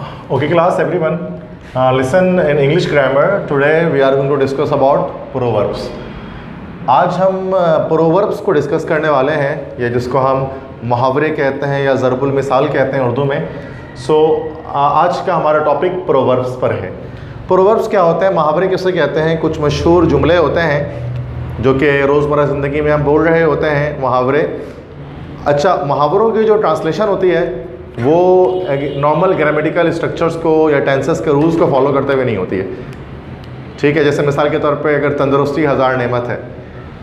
Okay, class, everyone. Listen in English grammar. Today we are going to discuss about proverbs. आज हम proverbs को discuss करने वाले हैं, या जिसको हम मुहावरे कहते हैं या ज़रबुल मिसाल कहते हैं उर्दू में. आज का हमारा टॉपिक प्रोवर्ब्स पर है. प्रोवर्ब्स क्या होते हैं, मुहावरे किसे कहते हैं? कुछ मशहूर जुमले होते हैं जो कि रोज़मर्रा ज़िंदगी में हम बोल रहे होते हैं, मुहावरे. अच्छा, मुहावरों की जो ट्रांसलेशन होती है वो नॉर्मल ग्रामेटिकल स्ट्रक्चर्स को या टेंसेस के रूल्स को फॉलो करते हुए नहीं होती है. ठीक है, जैसे मिसाल के तौर पे अगर तंदुरुस्ती हज़ार नेमत है,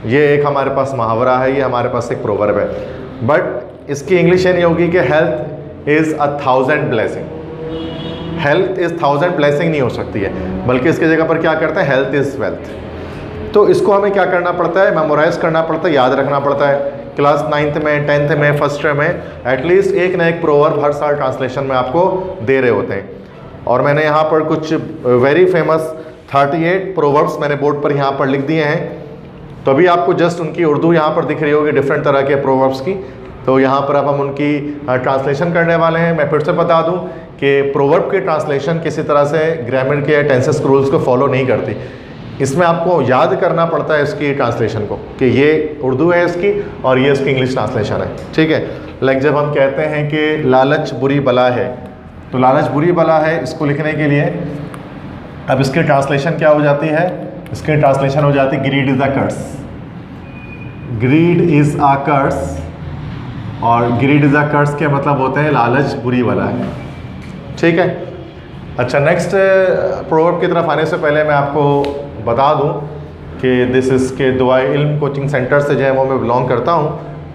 ये एक हमारे पास मुहावरा है, ये हमारे पास एक प्रोवर्ब है. बट इसकी इंग्लिश ये नहीं होगी कि health is 1000 blessing. Health is 1000 blessing नहीं हो सकती है, बल्कि इसकी जगह पर क्या करते हैं, हेल्थ इज़ वेल्थ. तो इसको हमें क्या करना पड़ता है, मेमोराइज़ करना पड़ता है, याद रखना पड़ता है. क्लास 9th में, 10th में, फर्स्ट ईयर में एटलीस्ट एक ना एक प्रोवर्ब हर साल ट्रांसलेशन में आपको दे रहे होते हैं. और मैंने यहाँ पर कुछ वेरी फेमस 38 प्रोवर्ब्स मैंने बोर्ड पर यहाँ पर लिख दिए हैं. तो अभी आपको जस्ट उनकी उर्दू यहाँ पर दिख रही होगी डिफरेंट तरह के प्रोवर्ब्स की. तो यहाँ पर अब हम उनकी ट्रांसलेशन करने वाले हैं. मैं फिर से बता दूँ कि प्रोवर्ब की ट्रांसलेशन किसी तरह से ग्रामर के टेंसेस रूल्स को फॉलो नहीं करती. इसमें आपको याद करना पड़ता है इसकी ट्रांसलेशन को कि ये उर्दू है इसकी और ये इसकी इंग्लिश ट्रांसलेशन है. ठीक है, लाइक जब हम कहते हैं कि लालच बुरी बला है, तो लालच बुरी बला है इसको लिखने के लिए अब इसकी ट्रांसलेशन क्या हो जाती है, इसकी ट्रांसलेशन हो जाती है greed is a curse. Greed is a curse, और ग्रीड इज़ अ कर्स के मतलब होते हैं लालच बुरी बला है. ठीक है. अच्छा, नेक्स्ट प्रोवर्ब की तरफ आने से पहले मैं आपको बता दूं कि दिस इज़ के दुआए इल्म कोचिंग सेंटर से जो है वो मैं बिलोंग करता हूं,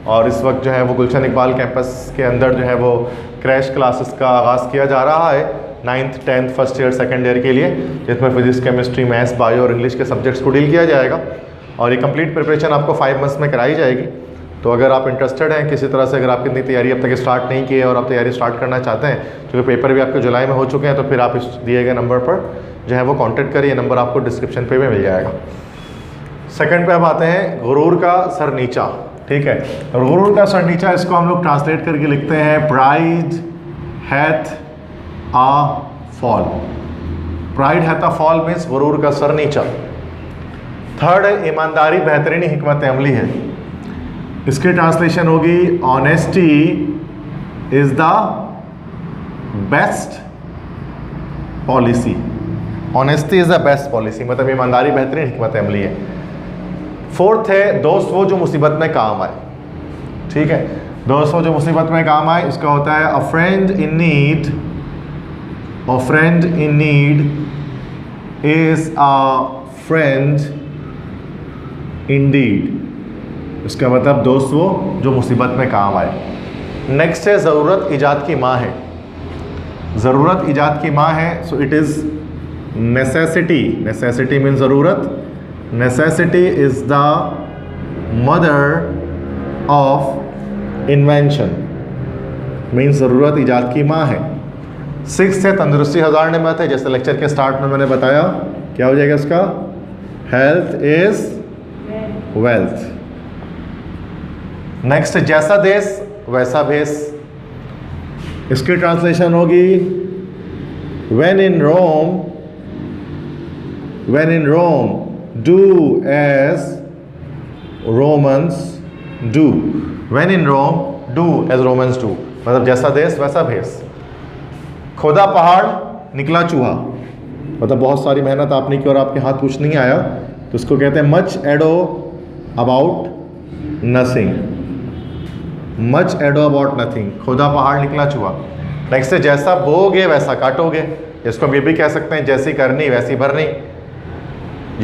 और इस वक्त जो है वो गुलशन इकबाल कैंपस के अंदर जो है वो क्रैश क्लासेस का आगाज़ किया जा रहा है 9th 10th first year second year के लिए, जिसमें फिजिक्स, केमिस्ट्री, मैथ्स, बायो और इंग्लिश के सब्जेक्ट्स को डील किया जाएगा. और ये कंप्लीट प्रिपरेशन आपको 5 मंथ्स में कराई जाएगी. तो अगर आप इंटरेस्टेड हैं किसी तरह से, अगर आपकी इतनी तैयारी अब तक स्टार्ट नहीं की है और आप तैयारी स्टार्ट करना चाहते हैं, क्योंकि पेपर भी आपके जुलाई में हो चुके हैं, तो फिर आप इस दिए गए नंबर पर जो है वो कांटेक्ट करिए. नंबर आपको डिस्क्रिप्शन पे भी मिल जाएगा. सेकंड पे अब आते हैं गुरूर का सर नीचा. ठीक है, गुरूर का सर नीचा, इसको हम लोग ट्रांसलेट करके लिखते हैं प्राइड हैथ आ फॉल. प्राइड हैथ आ फॉल मीन्स गुरूर का सर नीचा. थर्ड है ईमानदारी बेहतरीन हिकमत अमली है. इसकी ट्रांसलेशन होगी honesty is the best policy. Honesty is the best policy मतलब ईमानदारी बेहतरीन हिकमत अमली है. फोर्थ है दोस्त वो जो मुसीबत में काम आए. ठीक है, दोस्त वो जो मुसीबत में काम आए, इसका होता है अ friend in need. A friend in need is a friend Indeed. इसका मतलब दोस्त वो जो मुसीबत में काम आए. नेक्स्ट है ज़रूरत ईजाद की माँ है. ज़रूरत ईजाद की माँ है, so it is necessity. Necessity means ज़रूरत. Necessity is the mother of invention, means ज़रूरत ईजाद की माँ है. सिक्स है तंदुरुस्ती हज़ार नेमत है. जैसे लेक्चर के स्टार्ट में मैंने बताया, क्या हो जाएगा इसका, हेल्थ इज़ वेल्थ. नेक्स्ट जैसा देश वैसा भेष. इसकी ट्रांसलेशन होगी when in Rome do as Romans do. When in Rome do as Romans do मतलब जैसा देश वैसा भेष. खोदा पहाड़ निकला चूहा मतलब बहुत सारी मेहनत आपने की और आपके हाथ कुछ नहीं आया, तो इसको कहते हैं much ado about nothing. Much ado about nothing, खोदा पहाड़ निकला चूहा. नेक्स्ट है जैसा बोओगे वैसा काटोगे. इसको हम ये भी कह सकते हैं जैसी करनी वैसी भरनी,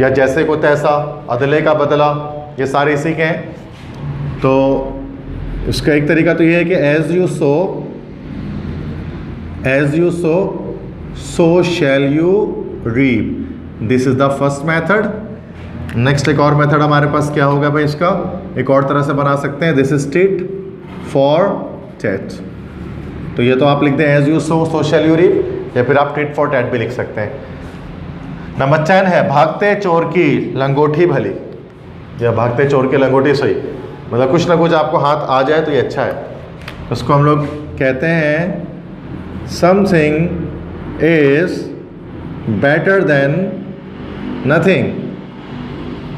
या जैसे को तैसा, अदले का बदला, ये सारे इसी के हैं. तो इसका एक तरीका तो ये है कि as you sow so shall you reap. This is the first method. Next एक और मेथड हमारे पास क्या होगा भाई, इसका एक और तरह से बना सकते हैं. This is tit for tat. तो ये तो आप लिख दें as you sow so shall you reap, या फिर आप टिट फॉर टैट भी लिख सकते हैं. नंबर 10 है भागते चोर की लंगोटी भली. या भागते चोर की लंगोटी सही मतलब कुछ ना कुछ आपको हाथ आ जाए तो ये अच्छा है. उसको हम लोग कहते हैं something is better then nothing,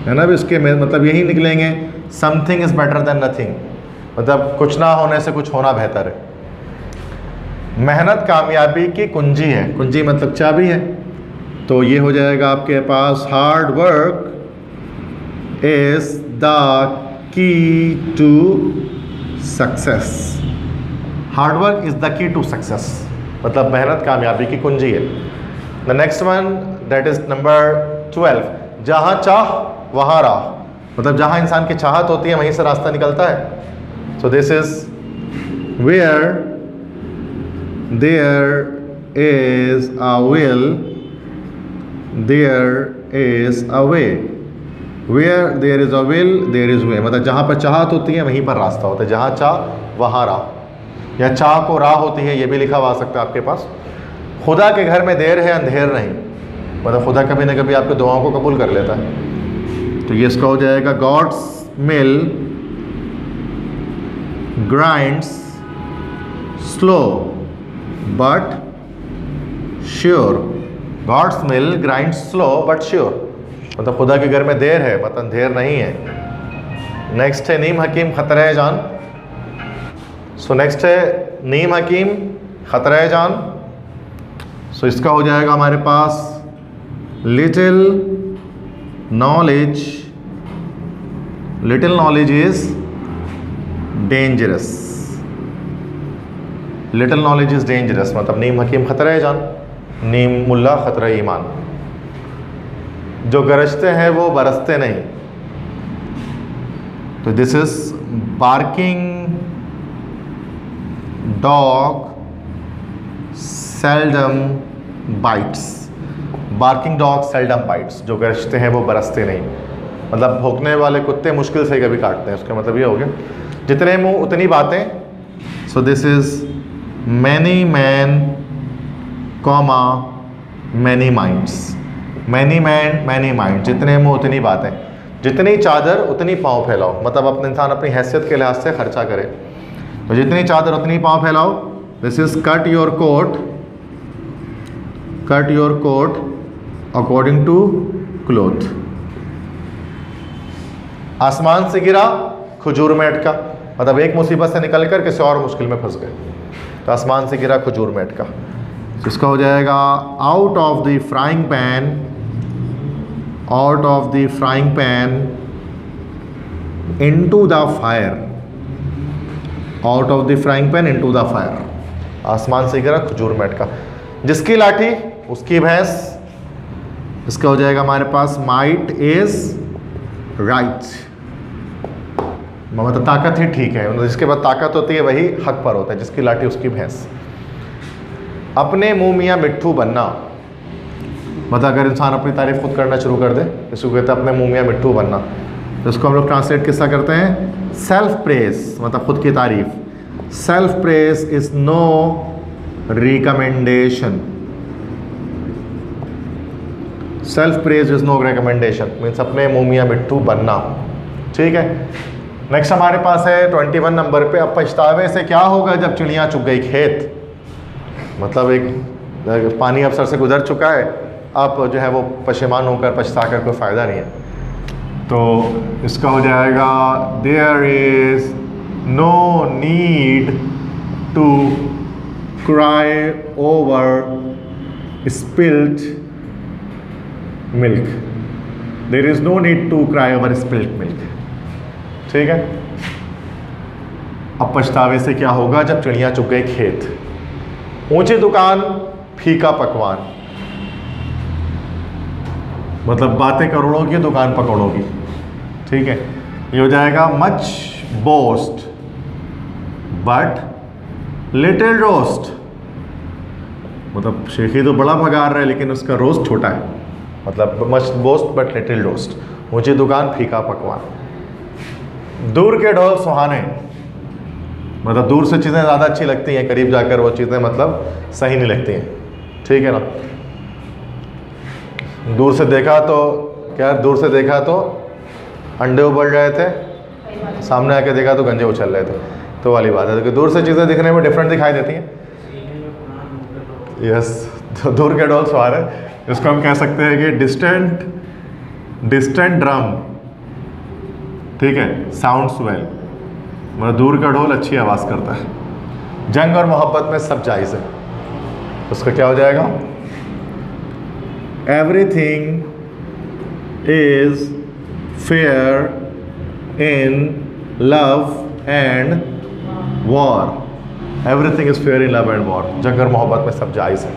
है ना भी उसके मतलब यही निकलेंगे, something is better then nothing, मतलब कुछ ना होने से कुछ होना बेहतर है। मेहनत कामयाबी की कुंजी है, कुंजी मतलब चाबी है, तो ये हो जाएगा आपके पास hard work is the key to success. Hard work is the key to success, मतलब मेहनत कामयाबी की कुंजी है। The next one that is number 12, जहाँ चाह वहाँ राह, मतलब जहाँ इंसान की चाहत होती है वहीं से रास्ता निकलता है। So this is where there is a will there is a way, where there is a will there is way, मतलब जहाँ पर चाहत होती है वहीं पर रास्ता होता है, जहाँ चाह वहाँ राह, या चाह को राह होती है, ये भी लिखा हुआ आ सकता है आपके पास। खुदा के घर में देर है अंधेर नहीं, मतलब खुदा कभी ना कभी आपकी दुआओं को कबूल कर लेता है, तो ये इसका हो जाएगा God's mill grinds slow but sure, God's mill grinds slow but sure, मतलब खुदा के घर में देर है मतलब देर नहीं है। नेक्स्ट है नीम हकीम खतरे जान। सो नेक्स्ट है नीम हकीम खतरे जान। सो इसका हो जाएगा हमारे पास little knowledge is dangerous, little knowledge is dangerous, मतलब नीम हकीम खतरे जान, नीम मुल्ला खतरा ईमान। जो गरजते हैं वो बरसते नहीं, तो this is barking dog seldom bytes, barking dog seldom bytes, जो गरजते हैं वो बरसते नहीं, मतलब भौंकने वाले कुत्ते मुश्किल से कभी काटते हैं, उसका मतलब ये हो गया जितने मुंह उतनी बातें। सो this is many man comma many minds, many man many mind, जितने मुंह उतनी बातें, जितनी चादर उतनी पाँव फैलाओ, मतलब अपने इंसान अपनी हैसियत के लिहाज से खर्चा करे, तो जितनी चादर उतनी पाँव फैलाओ। This is cut your coat according to cloth. आसमान से गिरा खजूर में अटका, मतलब एक मुसीबत से निकल कर किसी और मुश्किल में फंस गए, तो आसमान से गिरा खजूर में अटका। तो इसका हो जाएगा out of the frying pan into the fire, out of the frying pan into the fire, आसमान से गिरा खजूर में अटका। जिसकी लाठी उसकी भैंस, इसका हो जाएगा हमारे पास माइट इज राइट, मतलब ताकत ही ठीक है, मतलब जिसके पास ताकत होती है वही हक पर होता है, जिसकी लाठी उसकी भैंस। अपने मुंह मियाँ मिट्ठू बनना, मतलब अगर इंसान अपनी तारीफ खुद करना शुरू कर दे, इसको कहते हैं अपने मुंह मियाँ मिट्ठू बनना, तो इसको हम लोग ट्रांसलेट किसका करते हैं, सेल्फ प्रेज, मतलब खुद की तारीफ। Self praise is no recommendation, self praise is no recommendation means अपने मुंह मियाँ मिट्ठू बनना, ठीक है। नेक्स्ट हमारे पास है 21 नंबर पे, अब पछतावे से क्या होगा जब चिड़िया चुग गई खेत, मतलब एक पानी अब सर से गुजर चुका है, अब जो है वो पशेमान होकर पछता कर कोई फ़ायदा नहीं है, तो इसका हो जाएगा there is no need to cry over spilled milk, there is no need to cry over spilled milk, ठीक है। अब पछतावे से क्या होगा जब चिड़िया चुग गई खेत, ऊंची दुकान फीका पकवान, मतलब बातें करोड़ों की दुकान पकौड़ों की, ठीक है। ये हो जाएगा much boast but little roast, मतलब शेखी तो बड़ा भगार रहा है लेकिन उसका रोस्ट छोटा है, मतलब much boast but little roast, ऊंची दुकान फीका पकवान। दूर के ढोल सुहाने, मतलब दूर से चीज़ें ज़्यादा अच्छी लगती हैं, करीब जाकर वो चीज़ें मतलब सही नहीं लगती हैं, ठीक है ना। दूर से देखा तो क्या, दूर से देखा तो अंडे उबल रहे थे, सामने आके देखा तो गंजे उछल रहे थे, तो वाली बात है। तो दूर से चीज़ें दिखने में डिफरेंट दिखाई देती हैं, यस, तो दूर के ढोल सवार है। इसको हम कह सकते हैं कि डिस्टेंट ड्रम, ठीक है, साउंड्स वेल, मतलब दूर का ढोल अच्छी आवाज़ करता है। जंग और मोहब्बत में सब जायज़ है। उसका क्या हो जाएगा? Everything is fair in love and war. Everything is fair in love and war. जंग और मोहब्बत में सब जायज़ है।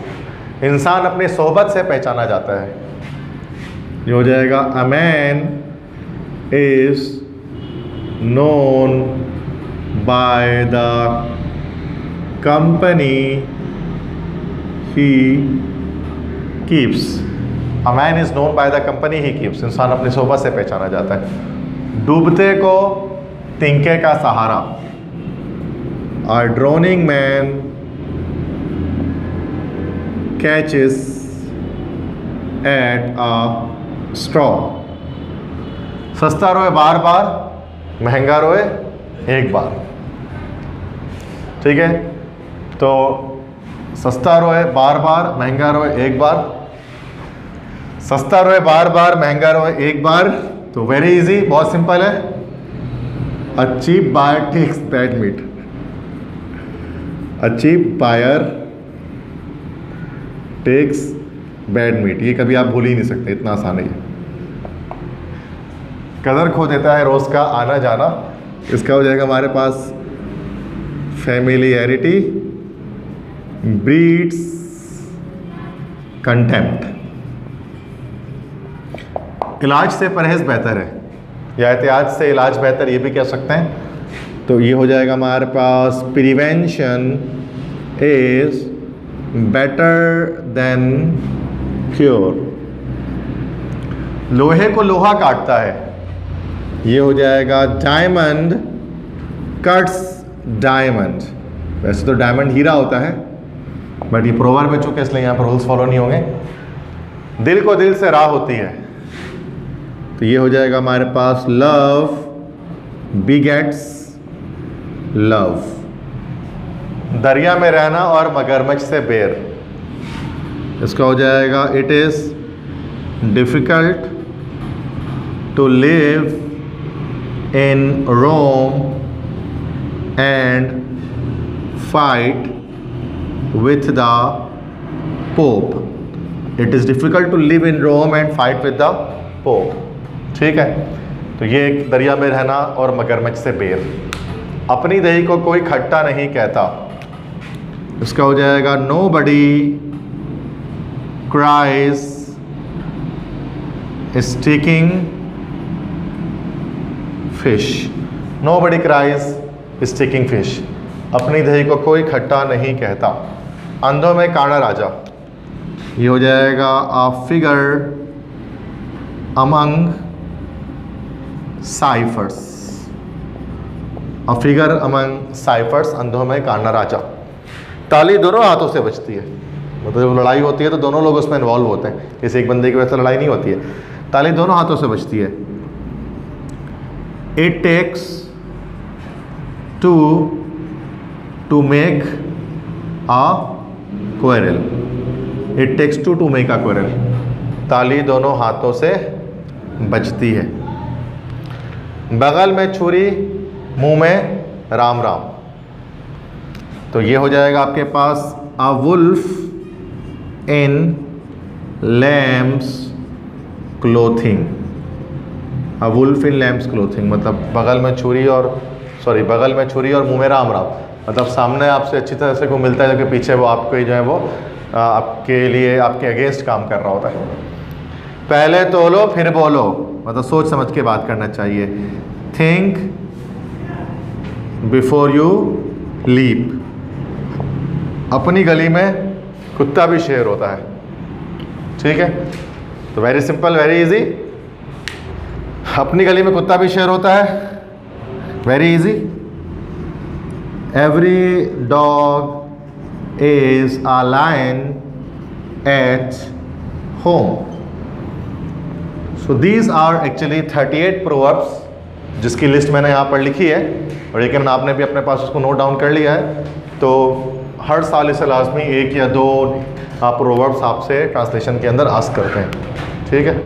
इंसान अपनी सोहबत से पहचाना जाता है। ये हो जाएगा a man is known by the company he keeps. A man is known by the company he keeps. इंसान अपनी सोहबत से पहचाना जाता है। डूबते को तिनके का सहारा। A drowning man catches at a straw. सस्ता रोए बार बार, महंगा रोए एक बार। ठीक है, तो सस्ता रोए बार बार, महंगा रोए एक बार। सस्ता रोए बार बार, महंगा रोए एक बार, तो वेरी इजी, बहुत सिंपल है। A cheap buyer takes bad meat. A cheap buyer takes bad meat, ये कभी आप भूल ही नहीं सकते, इतना आसान है। कदर खो देता है रोज़ का आना जाना। इसका हो जाएगा हमारे पास फैमिलियरिटी ब्रीड्स कंटेम्प्ट। इलाज से परहेज बेहतर है, या एहतियात से इलाज बेहतर, ये भी कह सकते हैं। तो ये हो जाएगा हमारे पास prevention is better than cure. लोहे को लोहा काटता है, ये हो जाएगा डायमंड कट्स डायमंड। वैसे तो डायमंड हीरा होता है, बट ये प्रोवर्ब में चूंकि इसलिए यहाँ पर रूल्स फॉलो नहीं होंगे। दिल को दिल से राह होती है, तो ये हो जाएगा हमारे पास लव बिगेट्स लव। दरिया में रहना और मगरमच्छ से बेर। इसका हो जाएगा it is difficult to live in Rome and fight with the Pope. It is difficult to live in Rome and fight with the Pope. ठीक है, तो ये दरिया में रहना और मगरमच्छ से बेर। अपनी दही को कोई खट्टा नहीं कहता। इसका हो जाएगा nobody cries sticking fish. Nobody cries sticking fish। अपनी दही को कोई खट्टा नहीं कहता। अंधों में काना राजा। ये हो जाएगा a figure among ciphers. A figure among ciphers, अंधों में काना राजा। ताली दोनों हाथों से बजती है, मतलब जब लड़ाई होती है तो दोनों लोग उसमें इन्वॉल्व होते हैं, किसी एक बंदे की वजह से लड़ाई नहीं होती है। ताली दोनों हाथों से बजती है। It takes two to make a quarrel. It takes two to make a quarrel. ताली दोनों हाथों से बजती है। बगल में छुरी, मुंह में राम राम। तो ये हो जाएगा आपके पास a wolf in lamb's clothing। A wolf in lamb's clothing, मतलब बगल में छुरी और मुंह में राम राम, मतलब सामने आपसे अच्छी तरह से कोई मिलता है, जबकि पीछे वो आपको जो है वो आपके लिए, आपके अगेंस्ट काम कर रहा होता है। पहले तोलो फिर बोलो, मतलब सोच समझ के बात करना चाहिए। Think before you leap. अपनी गली में कुत्ता भी शेर होता है। ठीक है, तो वेरी सिंपल, वेरी इजी। अपनी गली में कुत्ता भी शेर होता है, very easy. Every dog is a lion at home. So these are actually 38 proverbs, जिसकी लिस्ट मैंने यहाँ पर लिखी है, और लेकिन आपने भी अपने पास उसको नोट डाउन कर लिया है। तो हर साल इसे लाजमी 1 या 2 प्रोवर्ब्स आपसे ट्रांसलेशन के अंदर आस्क करते हैं। ठीक है।